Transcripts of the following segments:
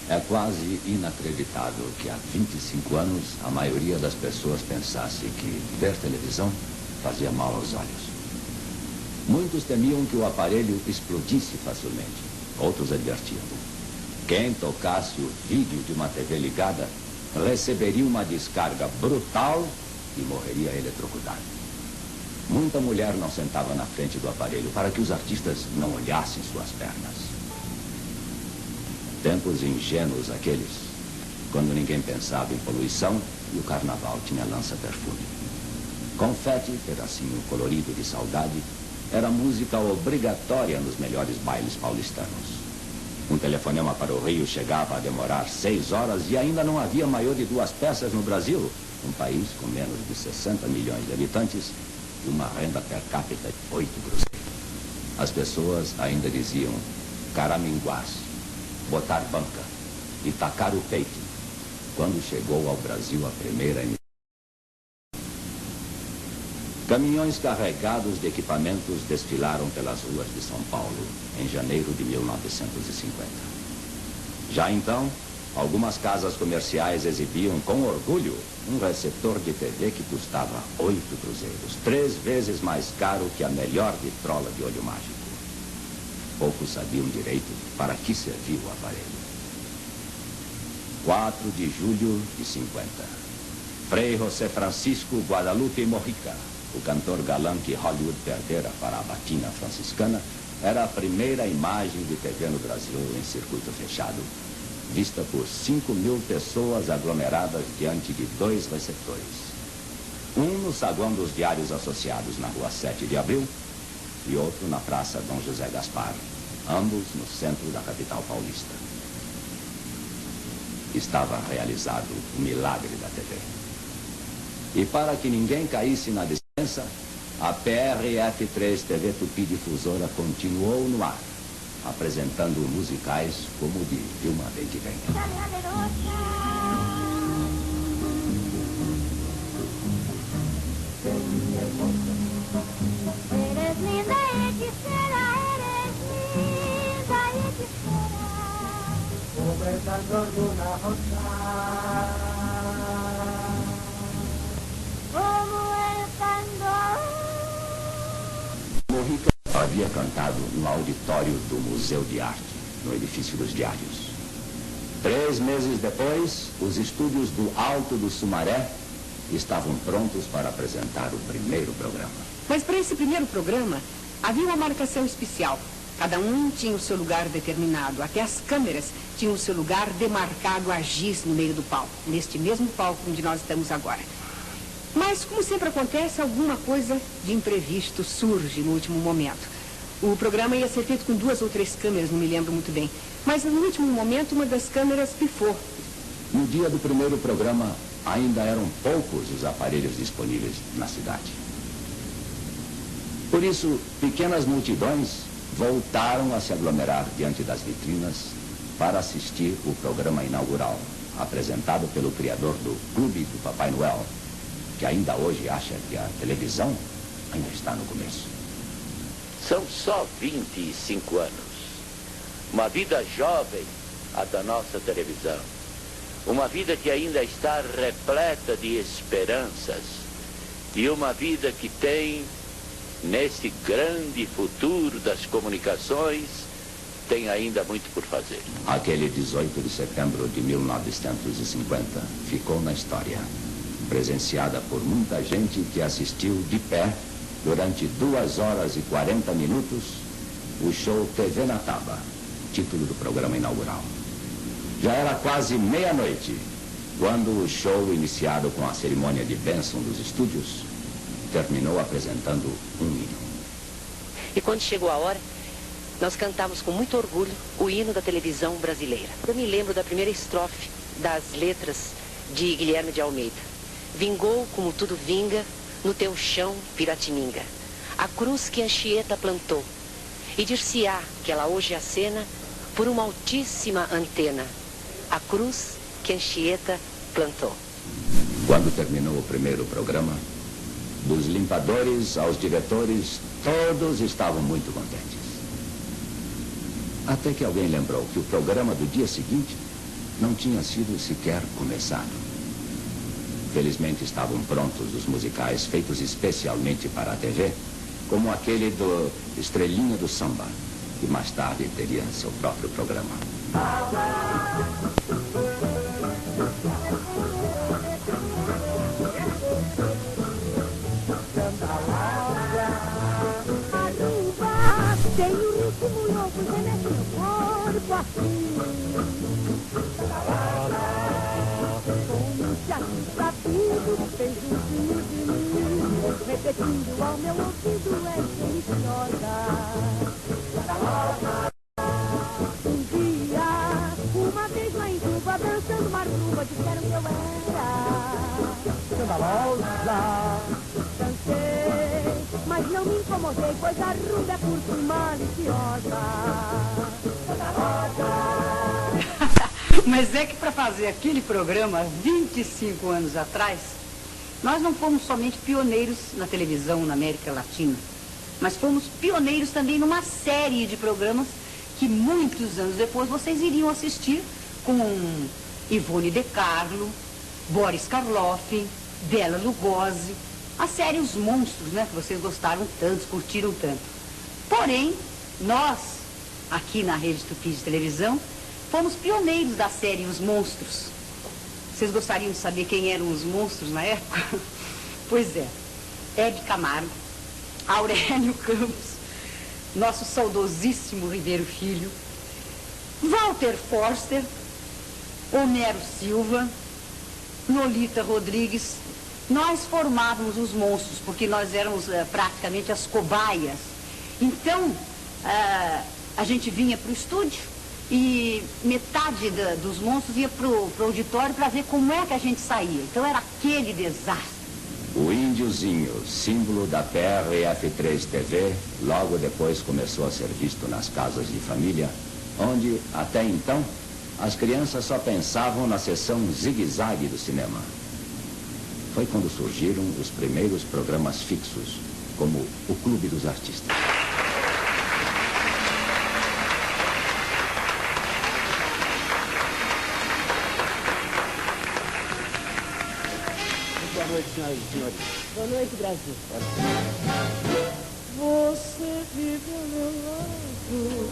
É quase inacreditável que há 25 anos a maioria das pessoas pensasse que ver televisão fazia mal aos olhos. Muitos temiam que o aparelho explodisse facilmente. Outros advertiam: quem tocasse o vídeo de uma TV ligada receberia uma descarga brutal e morreria eletrocutado. Muita mulher não sentava na frente do aparelho para que os artistas não olhassem suas pernas. Tempos ingênuos aqueles, quando ninguém pensava em poluição e o carnaval tinha lança-perfume. Confete, pedacinho colorido de saudade, era música obrigatória nos melhores bailes paulistanos. Um telefonema para o Rio chegava a demorar 6 horas e ainda não havia maior de 2 peças no Brasil, um país com menos de 60 milhões de habitantes e uma renda per capita de 8 cruzeiros. As pessoas ainda diziam caraminguás, botar banca e tacar o peito, quando chegou ao Brasil a primeira emissão. Caminhões carregados de equipamentos desfilaram pelas ruas de São Paulo em janeiro de 1950. Já então, algumas casas comerciais exibiam com orgulho um receptor de TV que custava 8 cruzeiros, 3 vezes mais caro que a melhor vitrola de olho mágico. Poucos sabiam direito para que servia o aparelho. 4 de julho de 50. Frei José Francisco Guadalupe Mojica, o cantor galã que Hollywood perdera para a batina franciscana, era a primeira imagem de TV no Brasil em circuito fechado, vista por 5.000 pessoas aglomeradas diante de 2 receptores. Um no saguão dos Diários Associados na rua 7 de Abril e outro na Praça Dom José Gaspar, ambos no centro da capital paulista. Estava realizado o milagre da TV. E para que ninguém caísse na descrença, a PRF3 TV Tupi Difusora continuou no ar, apresentando musicais como o de Vilma Bem Que Vem. Eres linda e quisiera, eres linda e quisiera, conversando de una rosa. Mojica havia cantado no auditório do Museu de Arte, no edifício dos Diários. 3 meses depois, os estúdios do Alto do Sumaré estavam prontos para apresentar o primeiro programa. Mas para esse primeiro programa, havia uma marcação especial. Cada um tinha o seu lugar determinado. Até as câmeras tinham o seu lugar demarcado a giz no meio do palco, neste mesmo palco onde nós estamos agora. Mas, como sempre acontece, alguma coisa de imprevisto surge no último momento. O programa ia ser feito com 2 ou 3 câmeras, não me lembro muito bem. Mas, no último momento, uma das câmeras pifou. No dia do primeiro programa, ainda eram poucos os aparelhos disponíveis na cidade. Por isso, pequenas multidões voltaram a se aglomerar diante das vitrinas para assistir o programa inaugural, apresentado pelo criador do Clube do Papai Noel, que ainda hoje acha que a televisão ainda está no começo. São só 25 anos. Uma vida jovem, a da nossa televisão. Uma vida que ainda está repleta de esperanças. E uma vida que tem, nesse grande futuro das comunicações, tem ainda muito por fazer. Aquele 18 de setembro de 1950 ficou na história, presenciada por muita gente que assistiu de pé, durante 2 horas e 40 minutos, o show TV na Taba, título do programa inaugural. Já era quase meia-noite, quando o show, iniciado com a cerimônia de bênção dos estúdios, terminou apresentando um hino. E quando chegou a hora, nós cantamos com muito orgulho o hino da televisão brasileira. Eu me lembro da primeira estrofe das letras de Guilherme de Almeida. Vingou como tudo vinga, no teu chão, Piratininga, a cruz que Anchieta plantou. E dir-se-á que ela hoje acena por uma altíssima antena, a cruz que Anchieta plantou. Quando terminou o primeiro programa, dos limpadores aos diretores, todos estavam muito contentes. Até que alguém lembrou que o programa do dia seguinte não tinha sido sequer começado. Felizmente estavam prontos os musicais feitos especialmente para a TV, como aquele do Estrelinha do Samba, que mais tarde teria seu próprio programa. Tem o ritmo louco, remete no corpo assim. Como se assim sabido, fez um filho de mim, repetindo ao meu ouvido, é deliciosa. Um dia, uma vez lá em Cuba, dançando marruba, disseram que eu era escandalosa. Dancei, mas não me incomodei, pois a rumba é por si maliciosa. Mas é que para fazer aquele programa, 25 anos atrás, nós não fomos somente pioneiros na televisão na América Latina, mas fomos pioneiros também numa série de programas que muitos anos depois vocês iriam assistir, com Ivone De Carlo, Boris Karloff, Bela Lugosi, a série Os Monstros, né, que vocês gostaram tanto, curtiram tanto. Porém, nós, aqui na Rede Tupi de Televisão, fomos pioneiros da série Os Monstros. Vocês gostariam de saber quem eram os monstros na época? Pois é, Hebe Camargo, Aurélio Campos, nosso saudosíssimo Ribeiro Filho, Walter Forster, Homero Silva, Lolita Rodrigues. Nós formávamos os monstros, porque nós éramos praticamente as cobaias. Então, a gente vinha para o estúdio e metade dos monstros ia para o auditório para ver como é que a gente saía. Então era aquele desastre. O Índiozinho, símbolo da PRF3 TV, logo depois começou a ser visto nas casas de família, onde, até então, as crianças só pensavam na sessão zigue-zague do cinema. Foi quando surgiram os primeiros programas fixos, como o Clube dos Artistas. Boa noite, senhoras e senhores. Boa noite, Brasil. Você vive ao meu lado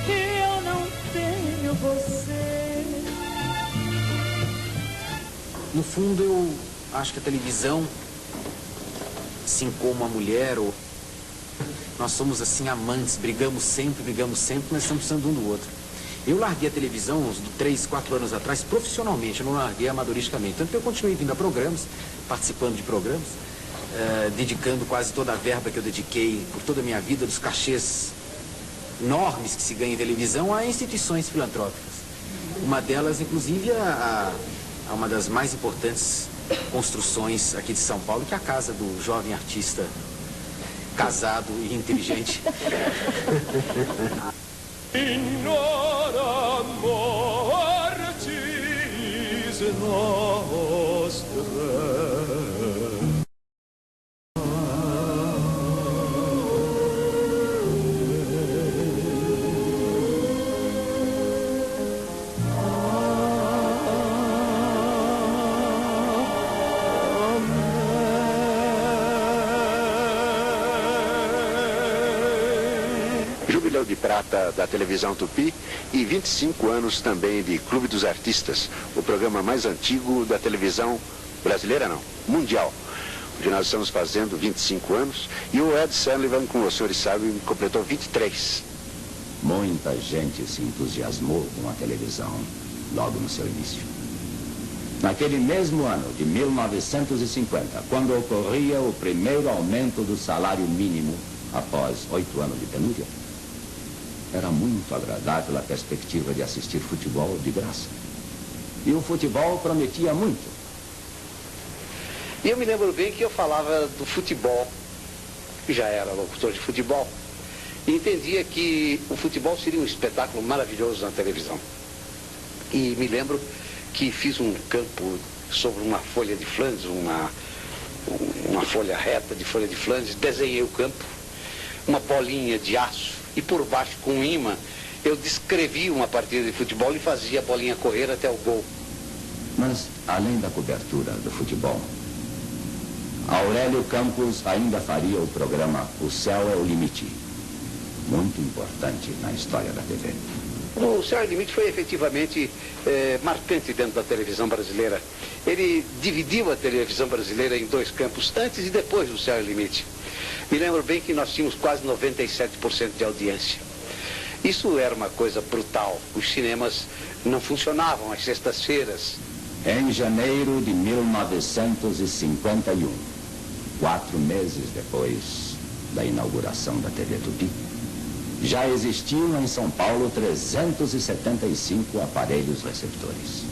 e eu não tenho você. No fundo, eu acho que a televisão, assim como a mulher, ou nós somos assim amantes, brigamos sempre, mas estamos precisando um do outro. Eu larguei a televisão uns 3, 4 anos atrás, profissionalmente, eu não larguei amadoristicamente. Tanto que eu continuei vindo a programas, participando de programas, dedicando quase toda a verba que eu dediquei por toda a minha vida, dos cachês enormes que se ganha em televisão, a instituições filantrópicas. Uma delas, inclusive, a uma das mais importantes construções aqui de São Paulo, que é a casa do jovem artista casado e inteligente. Ignora mortis nostra. Jubileu de prata da televisão Tupi e 25 anos também de Clube dos Artistas, o programa mais antigo da televisão brasileira, não, mundial. Hoje nós estamos fazendo 25 anos e o Ed Sullivan, como os senhores sabem, completou 23. Muita gente se entusiasmou com a televisão logo no seu início. Naquele mesmo ano de 1950, quando ocorria o primeiro aumento do salário mínimo após 8 anos de penúria, era muito agradável a perspectiva de assistir futebol de graça. E o futebol prometia muito. E eu me lembro bem que eu falava do futebol, que já era locutor de futebol, e entendia que o futebol seria um espetáculo maravilhoso na televisão. E me lembro que fiz um campo sobre uma folha de Flandres, uma folha reta de folha de Flandres, desenhei o campo, uma bolinha de aço, e por baixo com um imã eu descrevia uma partida de futebol e fazia a bolinha correr até o gol. Mas, além da cobertura do futebol, Aurélio Campos ainda faria o programa O Céu é o Limite, muito importante na história da TV. O Céu é o Limite foi efetivamente marcante dentro da televisão brasileira. Ele dividiu a televisão brasileira em dois campos, antes e depois do Céu é o Limite. Me lembro bem que nós tínhamos quase 97% de audiência. Isso era uma coisa brutal. Os cinemas não funcionavam às sextas-feiras. Em janeiro de 1951, 4 meses depois da inauguração da TV Tupi, já existiam em São Paulo 375 aparelhos receptores.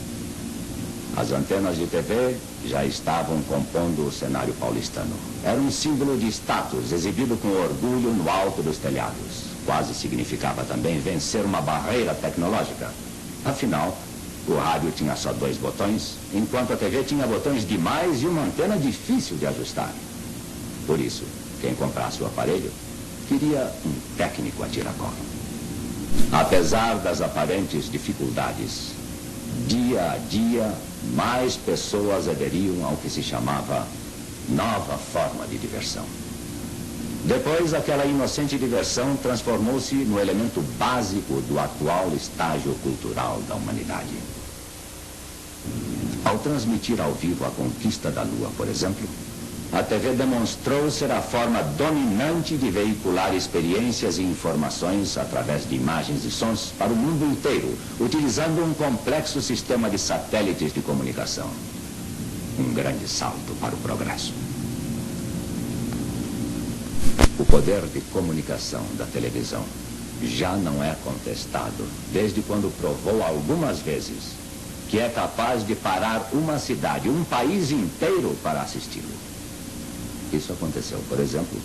As antenas de TV já estavam compondo o cenário paulistano. Era um símbolo de status exibido com orgulho no alto dos telhados. Quase significava também vencer uma barreira tecnológica. Afinal, o rádio tinha só 2 botões, enquanto a TV tinha botões demais e uma antena difícil de ajustar. Por isso, quem comprasse o aparelho queria um técnico a tiracolo. Apesar das aparentes dificuldades, dia a dia, mais pessoas aderiam ao que se chamava nova forma de diversão. Depois, aquela inocente diversão transformou-se no elemento básico do atual estágio cultural da humanidade. Ao transmitir ao vivo a conquista da Lua, por exemplo, a TV demonstrou ser a forma dominante de veicular experiências e informações através de imagens e sons para o mundo inteiro, utilizando um complexo sistema de satélites de comunicação. Um grande salto para o progresso. O poder de comunicação da televisão já não é contestado, desde quando provou algumas vezes que é capaz de parar uma cidade, um país inteiro para assisti-lo. Isso aconteceu, por exemplo,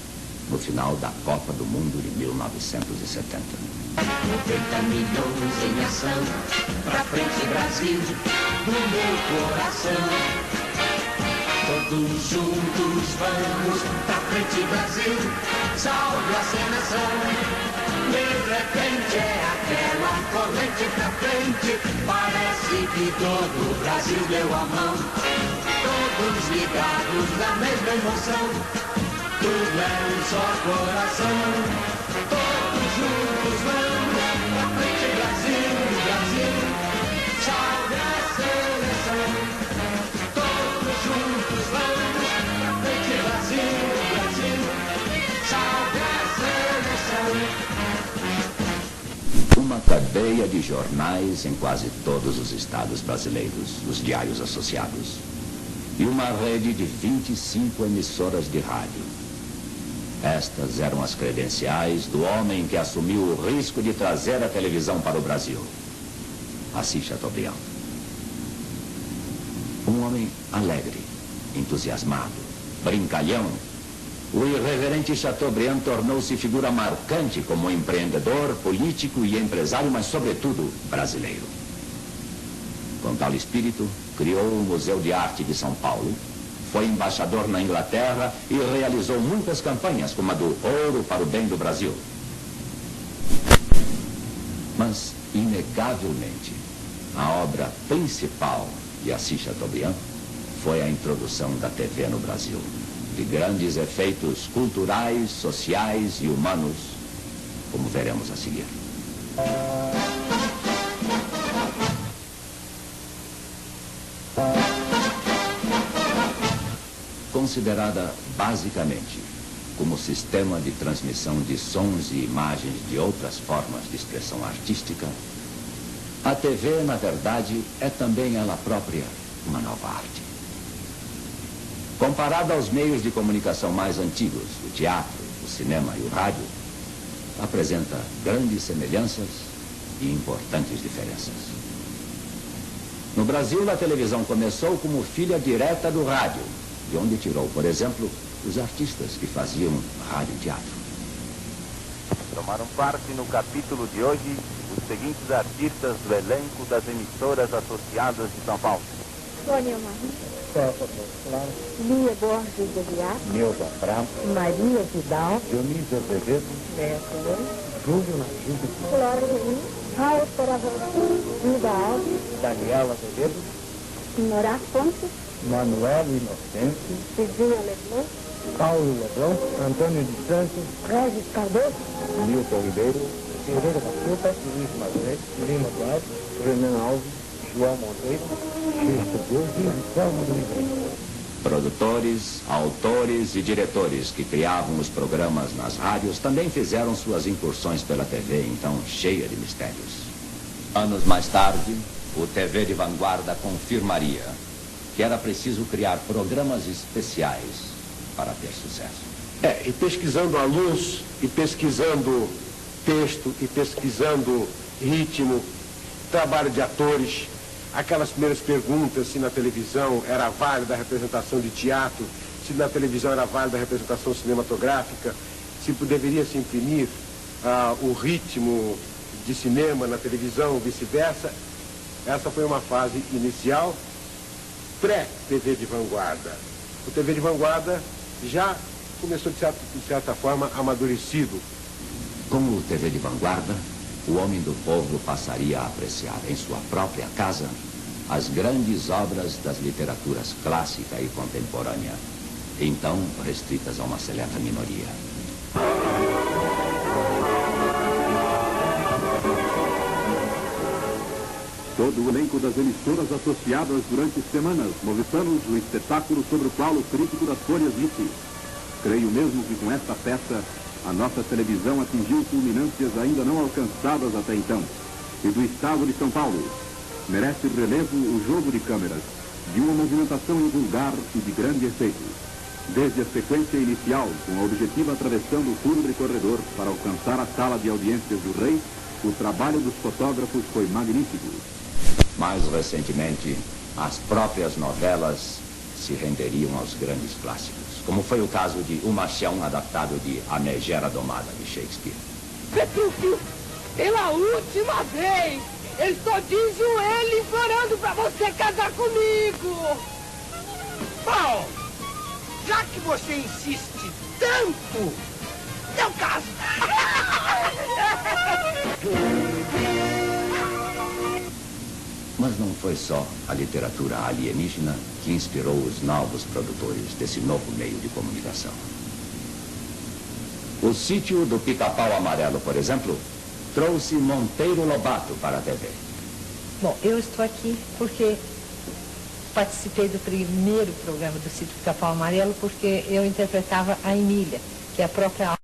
no final da Copa do Mundo de 1970. 90 milhões em ação, pra frente Brasil, no meu coração. Todos juntos vamos, pra frente Brasil, salve a nação. De repente é aquela corrente pra frente, parece que todo o Brasil deu a mão. Todos ligados na mesma emoção, tudo é um só coração. Todos juntos vamos, pra frente Brasil, Brasil, salve a seleção. Todos juntos vamos, pra frente Brasil, Brasil, salve a seleção. Uma cadeia de jornais em quase todos os estados brasileiros, os diários associados. E uma rede de 25 emissoras de rádio. Estas eram as credenciais do homem que assumiu o risco de trazer a televisão para o Brasil. Assis Chateaubriand. Um homem alegre, entusiasmado, brincalhão. O irreverente Chateaubriand tornou-se figura marcante como empreendedor, político e empresário, mas sobretudo brasileiro. Com tal espírito, criou o Museu de Arte de São Paulo, foi embaixador na Inglaterra e realizou muitas campanhas, como a do Ouro para o Bem do Brasil. Mas, inegavelmente, a obra principal de Assis Chateaubriand foi a introdução da TV no Brasil, de grandes efeitos culturais, sociais e humanos, como veremos a seguir. Considerada basicamente como sistema de transmissão de sons e imagens de outras formas de expressão artística, a TV, na verdade, é também ela própria uma nova arte. Comparada aos meios de comunicação mais antigos, o teatro, o cinema e o rádio, apresenta grandes semelhanças e importantes diferenças. No Brasil, a televisão começou como filha direta do rádio, de onde tirou, por exemplo, os artistas que faziam rádio-teatro. Tomaram parte no capítulo de hoje os seguintes artistas do elenco das emissoras associadas de São Paulo. Sônia Maria. Lia Borges de Aguiar, Neuza Prata, Maria Vidal, Dionísio Azevedo, Beto, Júlio Nagido, Flora Ruim, Raul Peravantini, Vida Alves, Daniela Azevedo, Norá Fontes, Manuel Inocêncio, Cidinha Leblon, Paulo Leblon, Antônio de Santos, Regis Cardoso, Milton Ribeiro, Pereira da Silva, Luiz Mazuete, Lima Duarte, Renan Alves, João Monteiro, Cristo Deus e Anselmo do Ribeiro. Produtores, autores e diretores que criavam os programas nas rádios também fizeram suas incursões pela TV, então cheia de mistérios. Anos mais tarde, o TV de Vanguarda confirmaria que era preciso criar programas especiais para ter sucesso. E pesquisando a luz, e pesquisando texto, e pesquisando ritmo, trabalho de atores, aquelas primeiras perguntas se na televisão era válida a representação de teatro, se na televisão era válida a representação cinematográfica, se deveria se imprimir o ritmo de cinema na televisão, vice-versa. Essa foi uma fase inicial, pré-TV de Vanguarda. O TV de Vanguarda já começou, de certa forma, amadurecido. Com o TV de Vanguarda, o homem do povo passaria a apreciar em sua própria casa as grandes obras das literaturas clássica e contemporânea, então restritas a uma seleta minoria. Todo o elenco das emissoras associadas durante semanas, moviçando o espetáculo sobre o qual o crítico das Folhas disse: creio mesmo que com esta peça a nossa televisão atingiu culminâncias ainda não alcançadas até então. E do Estado de São Paulo merece relevo o jogo de câmeras, de uma movimentação invulgar e de grande efeito. Desde a sequência inicial, com a objetiva atravessando o fúnebre corredor para alcançar a sala de audiências do rei, o trabalho dos fotógrafos foi magnífico. Mais recentemente, as próprias novelas se renderiam aos grandes clássicos, como foi o caso de O Machão, adaptado de A Megera Domada, de Shakespeare. Petrúcio, pela última vez, eu estou de joelho implorando para você casar comigo. Bom, já que você insiste tanto, eu caso. Mas não foi só a literatura alienígena que inspirou os novos produtores desse novo meio de comunicação. O Sítio do Pica-Pau Amarelo, por exemplo, trouxe Monteiro Lobato para a TV. Bom, eu estou aqui porque participei do primeiro programa do Sítio do Pica-Pau Amarelo, porque eu interpretava a Emília, que é a própria...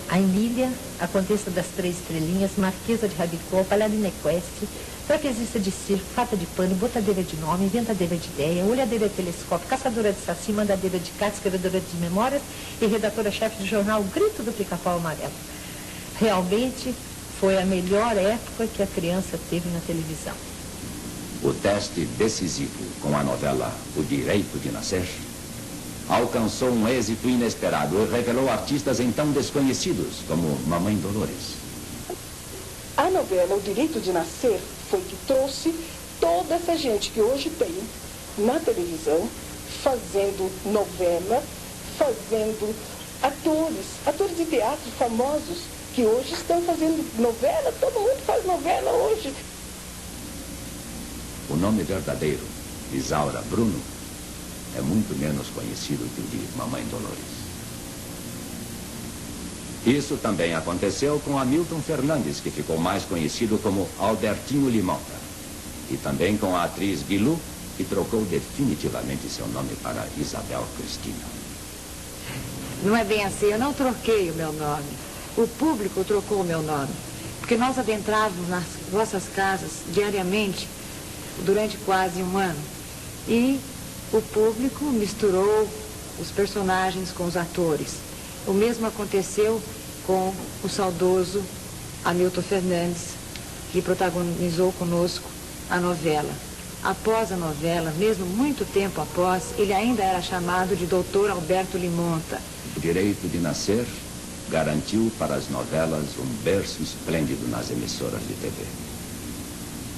A Emília, a Condessa das Três Estrelinhas, Marquesa de Rabicó, Bailarina Equestre, Traquezista de circo, Fata de pano, Botadeira de nome, Inventadeira de ideia, Olhadeira de telescópio, Caçadora de saci, Mandadeira de carta, Escrevedora de memórias e redatora-chefe do jornal Grito do Pica-Pau Amarelo. Realmente foi a melhor época que a criança teve na televisão. O teste decisivo com a novela O Direito de Nascer alcançou um êxito inesperado e revelou artistas então desconhecidos, como Mamãe Dolores. A novela O Direito de Nascer foi que trouxe toda essa gente que hoje tem na televisão, fazendo novela, fazendo atores de teatro famosos, que hoje estão fazendo novela, todo mundo faz novela hoje. O nome verdadeiro, Isaura Bruno, é muito menos conhecido que o de Mamãe Dolores. Isso também aconteceu com Hamilton Fernandes, que ficou mais conhecido como Albertinho Limonta. E também com a atriz Guilú, que trocou definitivamente seu nome para Isabel Cristina. Não é bem assim, eu não troquei o meu nome. O público trocou o meu nome. Porque nós adentrávamos nas vossas casas diariamente, durante quase um ano. E o público misturou os personagens com os atores. O mesmo aconteceu com o saudoso Hamilton Fernandes, que protagonizou conosco a novela. Após a novela, mesmo muito tempo após, ele ainda era chamado de Dr. Alberto Limonta. O Direito de Nascer garantiu para as novelas um berço esplêndido nas emissoras de TV.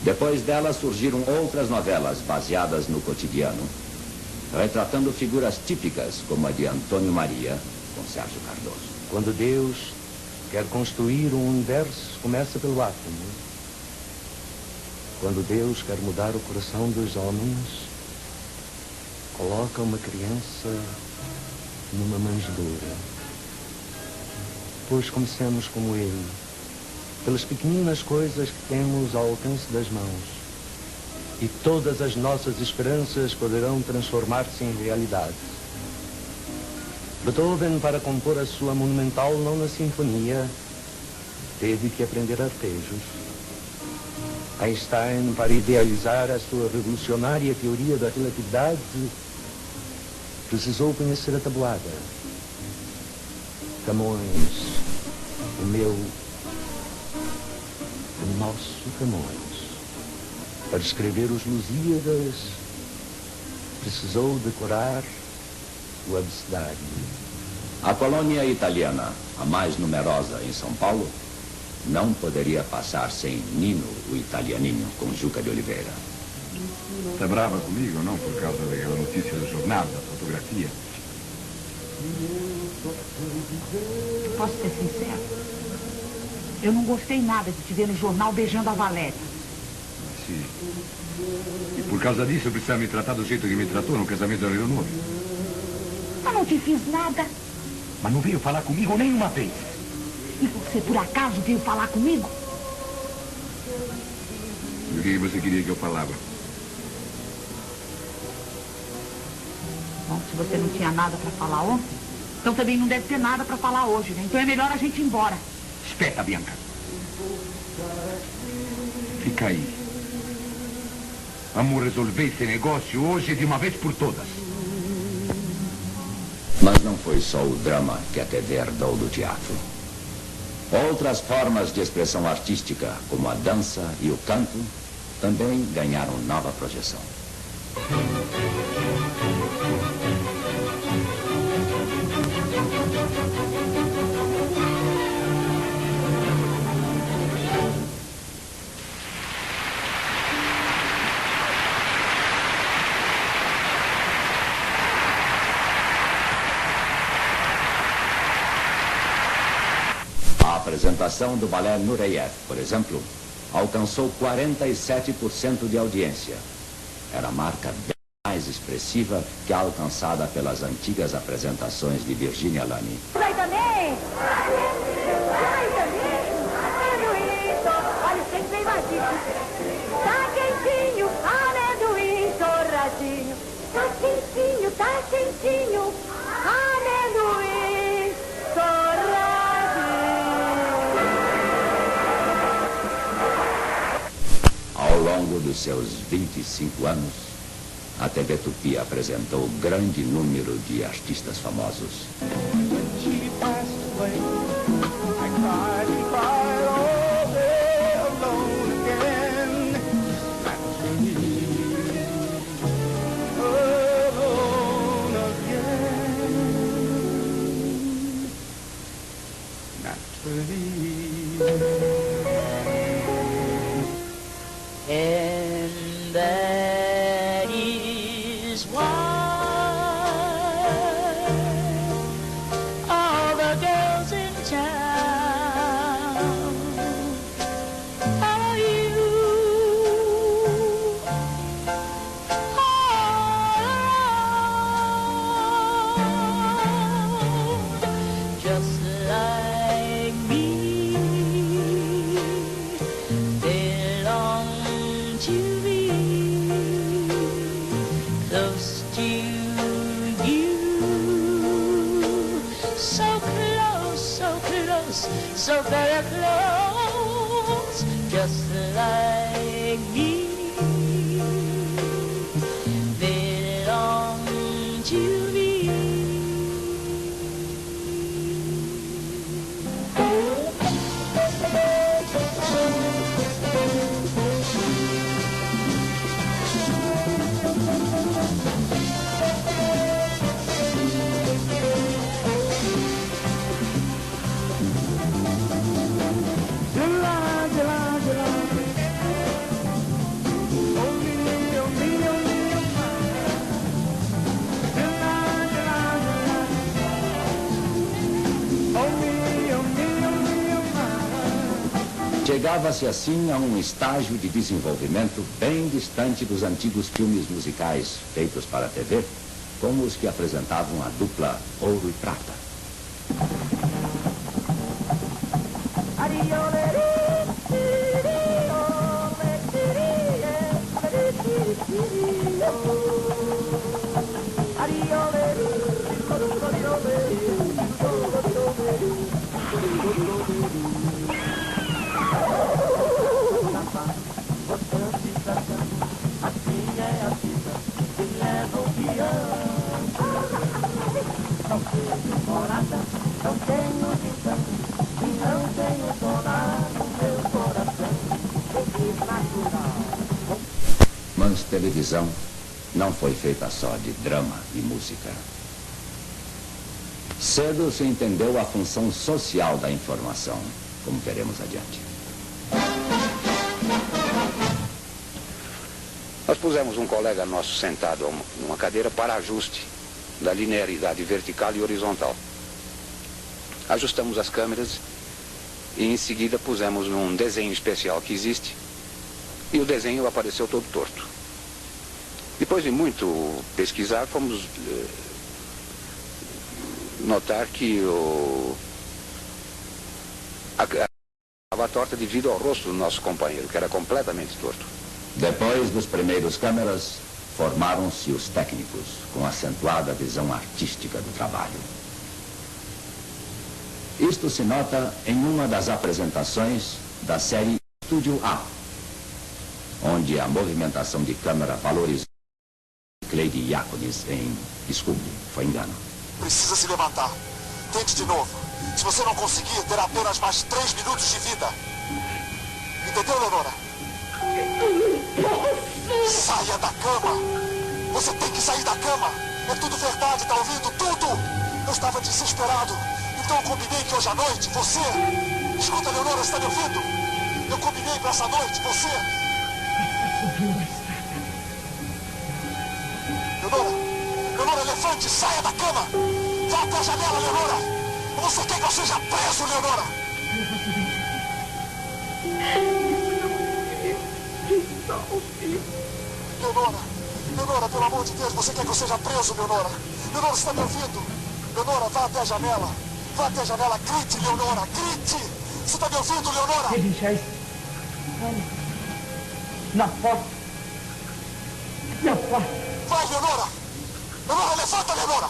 Depois dela surgiram outras novelas baseadas no cotidiano, retratando figuras típicas como a de Antônio Maria, com Sérgio Cardoso. Quando Deus quer construir um universo, começa pelo átomo. Quando Deus quer mudar o coração dos homens, coloca uma criança numa manjedoura. Pois comecemos como Ele, pelas pequeninas coisas que temos ao alcance das mãos. E todas as nossas esperanças poderão transformar-se em realidade. Beethoven, para compor a sua monumental nona sinfonia, teve que aprender arpejos. Einstein, para idealizar a sua revolucionária teoria da relatividade, precisou conhecer a tabuada. Camões, o nosso Camões, para escrever os Lusíadas, precisou decorar o abecedário. A colônia italiana, a mais numerosa em São Paulo, não poderia passar sem Nino, o italianinho, com Juca de Oliveira. Está brava comigo ou não, por causa daquela notícia do jornal, da fotografia? Posso ser sincero? Eu não gostei nada de te ver no jornal beijando a Valéria. Sim. E por causa disso eu precisava me tratar do jeito que me tratou no casamento da Leonor. Eu não te fiz nada. Mas não veio falar comigo nenhuma vez. E você por acaso veio falar comigo? E o que você queria que eu falava? Bom, se você não tinha nada para falar ontem, então também não deve ter nada para falar hoje, né? Então é melhor a gente ir embora. Espera, Bianca. Fica aí. Vamos resolver esse negócio hoje de uma vez por todas. Mas não foi só o drama que a TV herdou do teatro. Outras formas de expressão artística, como a dança e o canto, também ganharam nova projeção. A apresentação do balé Nureyev, por exemplo, alcançou 47% de audiência. Era a marca bem mais expressiva que a alcançada pelas antigas apresentações de Virginia Lani. Vai também! Vai também! Amendoim, olha o que vem batido. Tá quentinho, amendoim, torradinho. Tá quentinho, amendoim, torradinho. Ao longo dos seus 25 anos, a TV Tupi apresentou grande número de artistas famosos. And that is why all the girls in town are you. Oh, just like me. To be close to you, so close, so close, so very close, just like me, they long to be. Chegava-se assim a um estágio de desenvolvimento bem distante dos antigos filmes musicais feitos para a TV, como os que apresentavam a dupla Ouro e Prata. Mas televisão não foi feita só de drama e música. Cedo se entendeu a função social da informação, como veremos adiante. Nós pusemos um colega nosso sentado numa cadeira para ajuste da linearidade vertical e horizontal. Ajustamos as câmeras e em seguida pusemos um desenho especial que existe e o desenho apareceu todo torto. Depois de muito pesquisar, fomos notar que estava torta devido ao rosto do nosso companheiro, que era completamente torto. Depois dos primeiros câmeras, formaram-se os técnicos, com acentuada visão artística do trabalho. Isto se nota em uma das apresentações da série Estúdio A, onde a movimentação de câmera valorizou Cleide Iacones em... Desculpe, foi engano. Precisa se levantar. Tente de novo. Se você não conseguir, terá apenas mais 3 minutos de vida. Entendeu, Leonora? Saia da cama! Você tem que sair da cama! É tudo verdade, tá ouvindo? Tudo! Eu estava desesperado. Então eu combinei que hoje à noite, você... Escuta, Leonora, você está me ouvindo? Eu combinei para essa noite, você... Leonora, elefante, saia da cama! Vá até a janela, Leonora! Você quer que eu seja preso, Leonora? Leonora, pelo amor de Deus, você quer que eu seja preso, Leonora? Leonora, você está me ouvindo? Leonora, vá até a janela! Vá até a janela, grite, Leonora, grite! Você está me ouvindo, Leonora? Ele já está... Na porta. Na porta. Vai, Leonora! Leonora, levanta, Leonora!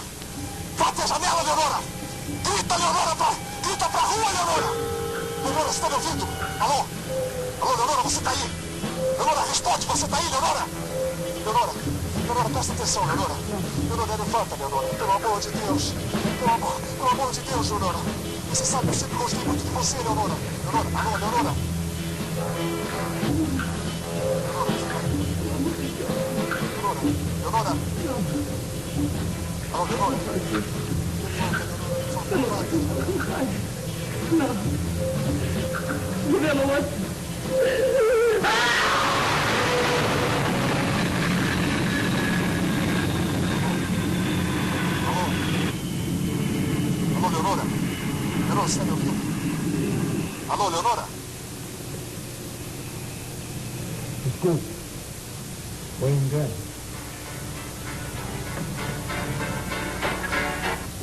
Vá até a janela, Leonora! Grita, Leonora, grita pra rua, Leonora! Leonora, você tá me ouvindo? Alô? Alô, Leonora, você tá aí? Leonora, responde, você tá aí, Leonora? Leonora, presta atenção, Leonora. Leonora, levanta, Leonora. Pelo amor de Deus. Pelo amor de Deus, Leonora. Você sabe que eu sempre gostei muito de você, Leonora. Leonora, alô, Leonora. Leonora. Alô, Leonora. Não. Leonora. Alô, Leonora. Leonora, você está me ouvindo? Alô, Leonora. Desculpe. Foi engano.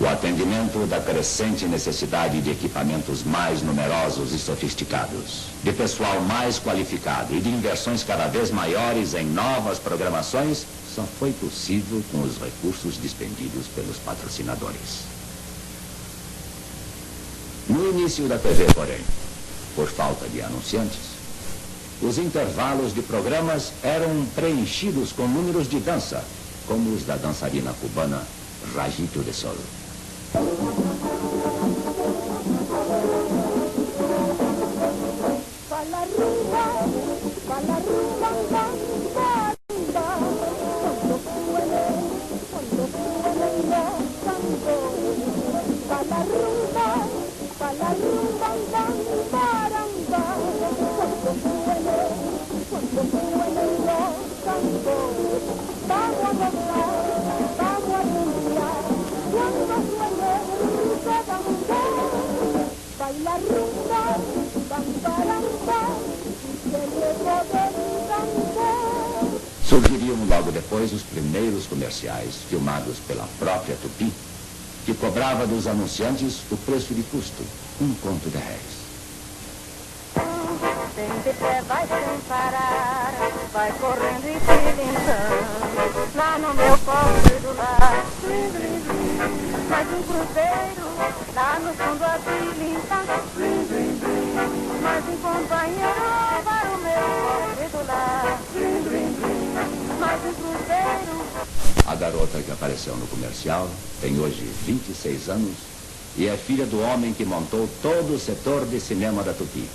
O atendimento da crescente necessidade de equipamentos mais numerosos e sofisticados, de pessoal mais qualificado e de inversões cada vez maiores em novas programações só foi possível com os recursos despendidos pelos patrocinadores. No início da TV, porém, por falta de anunciantes, os intervalos de programas eram preenchidos com números de dança, como os da dançarina cubana Rajito de Sol. Vamos a gozar, vamos a rumbear, cuando suene depois os primeiros comerciais filmados pela própria Tupi, que cobrava dos anunciantes o preço de custo, R$1. Vem de pé, vai sem parar, vai correndo e cilindrando, lá no meu pobre do lar. Mais um cruzeiro, lá no fundo a cilintar. Mais um companheiro para o meu pobre do lar. Mais um cruzeiro. A garota que apareceu no comercial tem hoje 26 anos e é filha do homem que montou todo o setor de cinema da Tupi.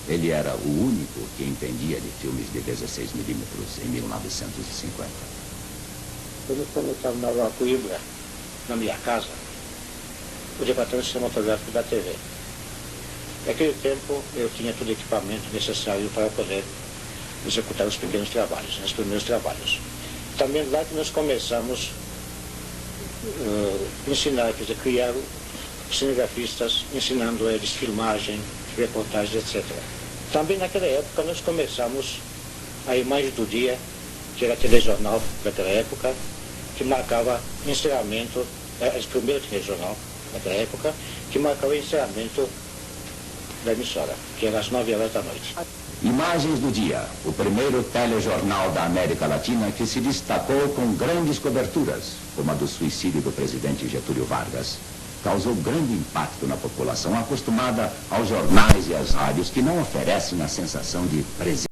Ele era o único que entendia de filmes de 16mm em 1950. Quando eu estava na Rua Coimbra, na minha casa, o departamento cinematográfico da TV. Naquele tempo, eu tinha todo o equipamento necessário para poder executar os pequenos trabalhos, os primeiros trabalhos. Também lá que nós começamos a ensinar, quer dizer, criar cinegrafistas, ensinando eles filmagem, reportagens, etc. Também naquela época nós começamos a Imagem do Dia, que era telejornal daquela época, que marcava encerramento, o primeiro telejornal naquela época, que marcava o encerramento da emissora, que era às 9 horas da noite. Imagens do Dia, o primeiro telejornal da América Latina que se destacou com grandes coberturas, como a do suicídio do presidente Getúlio Vargas. Causou grande impacto na população acostumada aos jornais e às rádios que não oferecem a sensação de presença.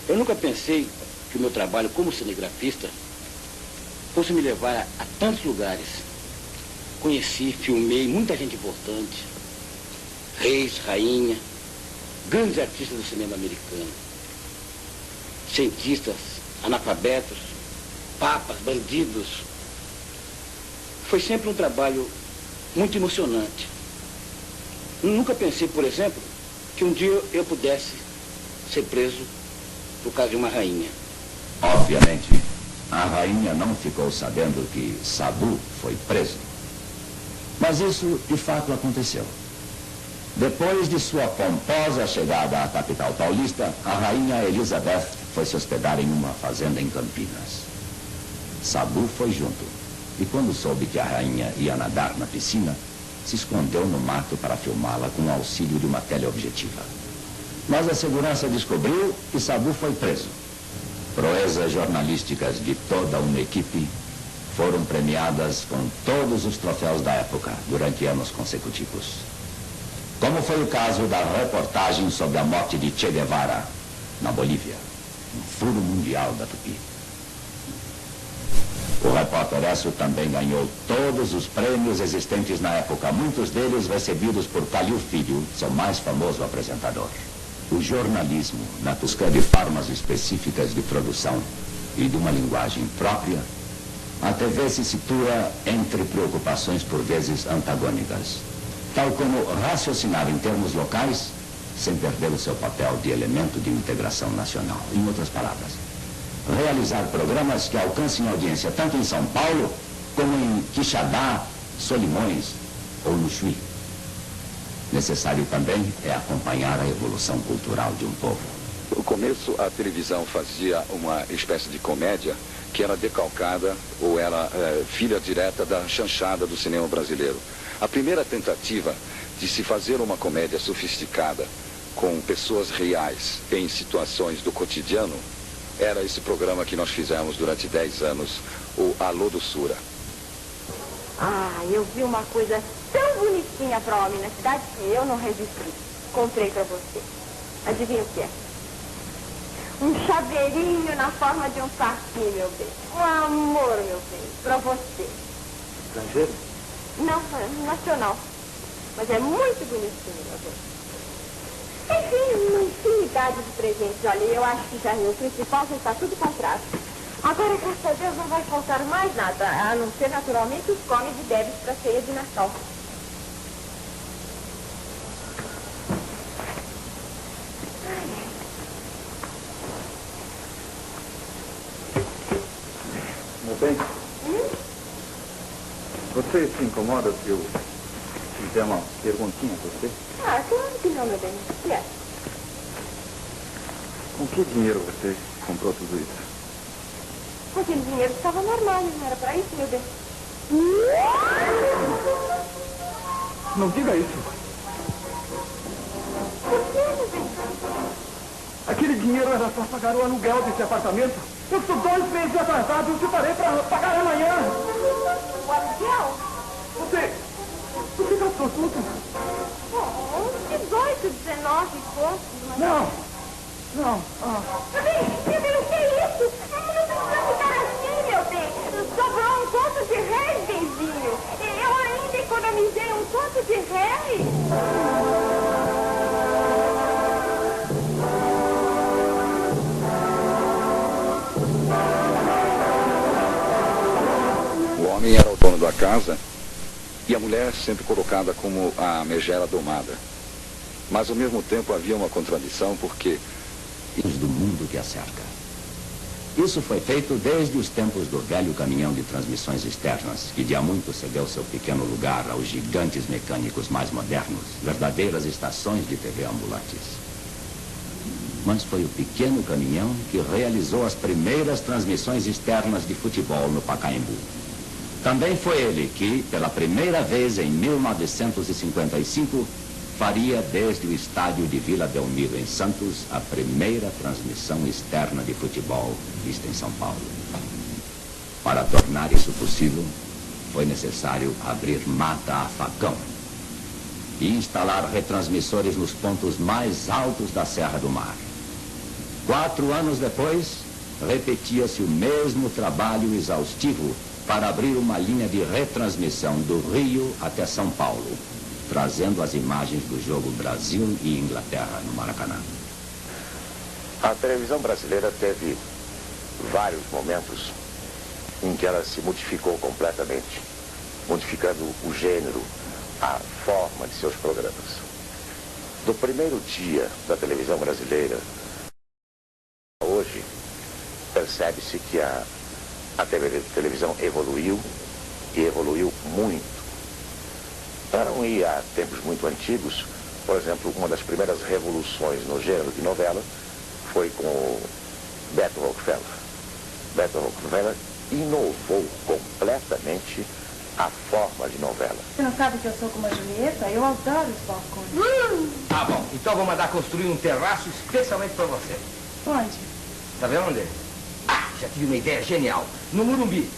Eu nunca pensei que o meu trabalho como cinegrafista fosse me levar a tantos lugares. Conheci, filmei muita gente importante, reis, rainha, grandes artistas do cinema americano, cientistas, analfabetos, papas, bandidos. Foi sempre um trabalho muito emocionante. Nunca pensei, por exemplo, que um dia eu pudesse ser preso por causa de uma rainha. Obviamente, a rainha não ficou sabendo que Sabu foi preso. Mas isso, de fato, aconteceu. Depois de sua pomposa chegada à capital paulista, a rainha Elizabeth foi se hospedar em uma fazenda em Campinas. Sabu foi junto, e quando soube que a rainha ia nadar na piscina, se escondeu no mato para filmá-la com o auxílio de uma teleobjetiva. Mas a segurança descobriu que Sabu foi preso. Proezas jornalísticas de toda uma equipe foram premiadas com todos os troféus da época durante anos consecutivos. Como foi o caso da reportagem sobre a morte de Che Guevara, na Bolívia, um furo mundial da Tupi. O repórter Esso também ganhou todos os prêmios existentes na época, muitos deles recebidos por Calil Filho, seu mais famoso apresentador. O jornalismo, na busca de formas específicas de produção e de uma linguagem própria, a TV se situa entre preocupações por vezes antagônicas, tal como raciocinar em termos locais sem perder o seu papel de elemento de integração nacional. Em outras palavras, realizar programas que alcancem audiência tanto em São Paulo como em Quixadá, Solimões ou no Chuí. Necessário também é acompanhar a evolução cultural de um povo. No começo, a televisão fazia uma espécie de comédia que era decalcada ou era filha direta da chanchada do cinema brasileiro. A primeira tentativa de se fazer uma comédia sofisticada com pessoas reais em situações do cotidiano, era esse programa que nós fizemos durante 10 anos, o Alô do Sura. Ah, eu vi uma coisa tão bonitinha para homem na cidade que eu não resisti. Comprei para você. Adivinha o que é? Um chaveirinho na forma de um saci, meu bem. Um amor, meu bem, para você. Estrangeiro? Não, é nacional. Mas é muito bonitinho, meu bem. Enfim, uma infinidade de presentes. Olha, eu acho que já o principal já está tudo comprado. Agora, graças a Deus, não vai faltar mais nada, a não ser, naturalmente, os comes e bebes para a ceia de Natal. Meu bem, você se incomoda se eu fizer uma perguntinha a você? Ah, claro que não, meu bem. O que é? Com que dinheiro você comprou tudo isso? Aquele dinheiro estava no armário, não era para isso, meu bem? Não diga isso. Por que, meu bem? Aquele dinheiro era para pagar o aluguel desse apartamento. Eu estou 2 meses atrasado e eu te parei para pagar amanhã. O aluguel? Você gastou tudo? Oh, 18, 19 pontos. Mas... Não. Meu bem, o que é isso? Não precisa ficar assim, meu bem. Sobrou um conto de réis, benzinho. Eu ainda economizei um conto de réis. O homem era o dono da casa e a mulher sempre colocada como a megera domada. Mas, ao mesmo tempo, havia uma contradição, porque... do mundo que a cerca. Isso foi feito desde os tempos do velho caminhão de transmissões externas, que de há muito cedeu seu pequeno lugar aos gigantes mecânicos mais modernos, verdadeiras estações de TV ambulantes. Mas foi o pequeno caminhão que realizou as primeiras transmissões externas de futebol no Pacaembu. Também foi ele que, pela primeira vez em 1955, faria desde o estádio de Vila Belmiro, em Santos, a primeira transmissão externa de futebol vista em São Paulo. Para tornar isso possível, foi necessário abrir mata a facão e instalar retransmissores nos pontos mais altos da Serra do Mar. 4 anos depois, repetia-se o mesmo trabalho exaustivo para abrir uma linha de retransmissão do Rio até São Paulo, trazendo as imagens do jogo Brasil e Inglaterra no Maracanã. A televisão brasileira teve vários momentos em que ela se modificou completamente, modificando o gênero, a forma de seus programas. Do primeiro dia da televisão brasileira, hoje, percebe-se que a televisão evoluiu e evoluiu muito. Para não ir a tempos muito antigos, por exemplo, uma das primeiras revoluções no gênero de novela foi com o Beto Rockefeller. Beto Rockefeller inovou completamente a forma de novela. Você não sabe que eu sou como a Julieta? Eu adoro os balcões. Tá bom, então vou mandar construir um terraço especialmente para você. Onde? Tá vendo onde? Ah, já tive uma ideia genial. No Morumbi.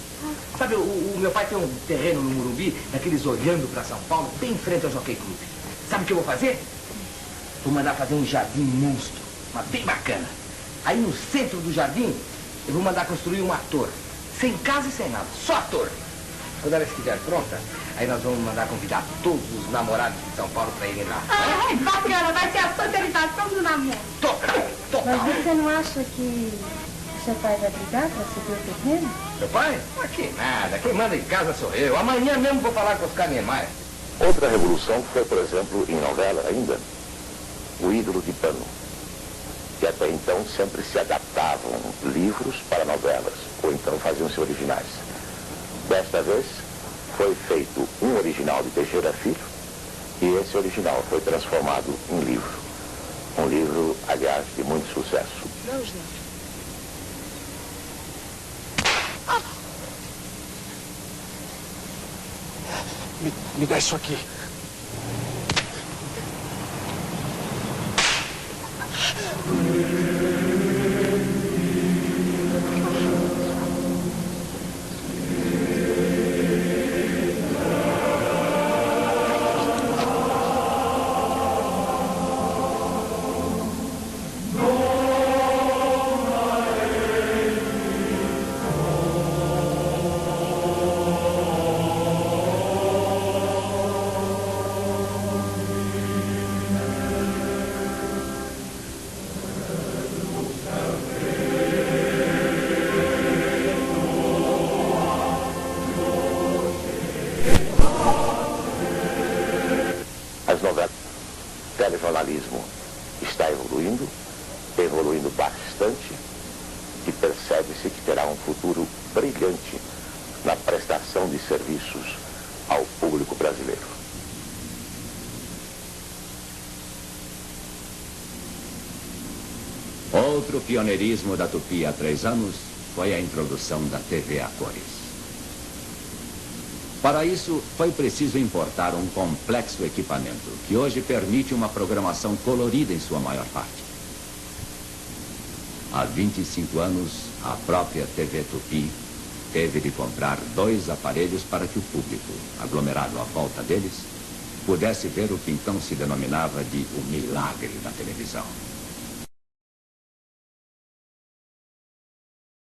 Sabe, o meu pai tem um terreno no Morumbi, daqueles olhando para São Paulo, bem em frente ao Jockey Club. Sabe o que eu vou fazer? Vou mandar fazer um jardim monstro, mas bem bacana. Aí no centro do jardim, eu vou mandar construir uma torre. Sem casa e sem nada, só a torre. Quando ela estiver pronta, aí nós vamos mandar convidar todos os namorados de São Paulo para irem lá. Ai, bacana, vai ser a socialização do namoro. Total. Mas você não acha que seu pai vai brigar para ceder o terreno? Meu pai? Aqui nada, quem manda em casa sou eu. Amanhã mesmo vou falar com os Niemeyer. Outra revolução foi, por exemplo, em novela ainda, o Ídolo de Pano, que até então sempre se adaptavam livros para novelas, ou então faziam-se originais. Desta vez, foi feito um original de Teixeira Filho, e esse original foi transformado em livro. Um livro, aliás, de muito sucesso. Não, gente. Me dá isso aqui. jornalismo está evoluindo bastante, e percebe-se que terá um futuro brilhante na prestação de serviços ao público brasileiro. Outro pioneirismo da Tupi há 3 anos foi a introdução da TV a cores. Para isso, foi preciso importar um complexo equipamento que hoje permite uma programação colorida em sua maior parte. Há 25 anos, a própria TV Tupi teve de comprar 2 aparelhos para que o público, aglomerado à volta deles, pudesse ver o que então se denominava de o milagre da televisão.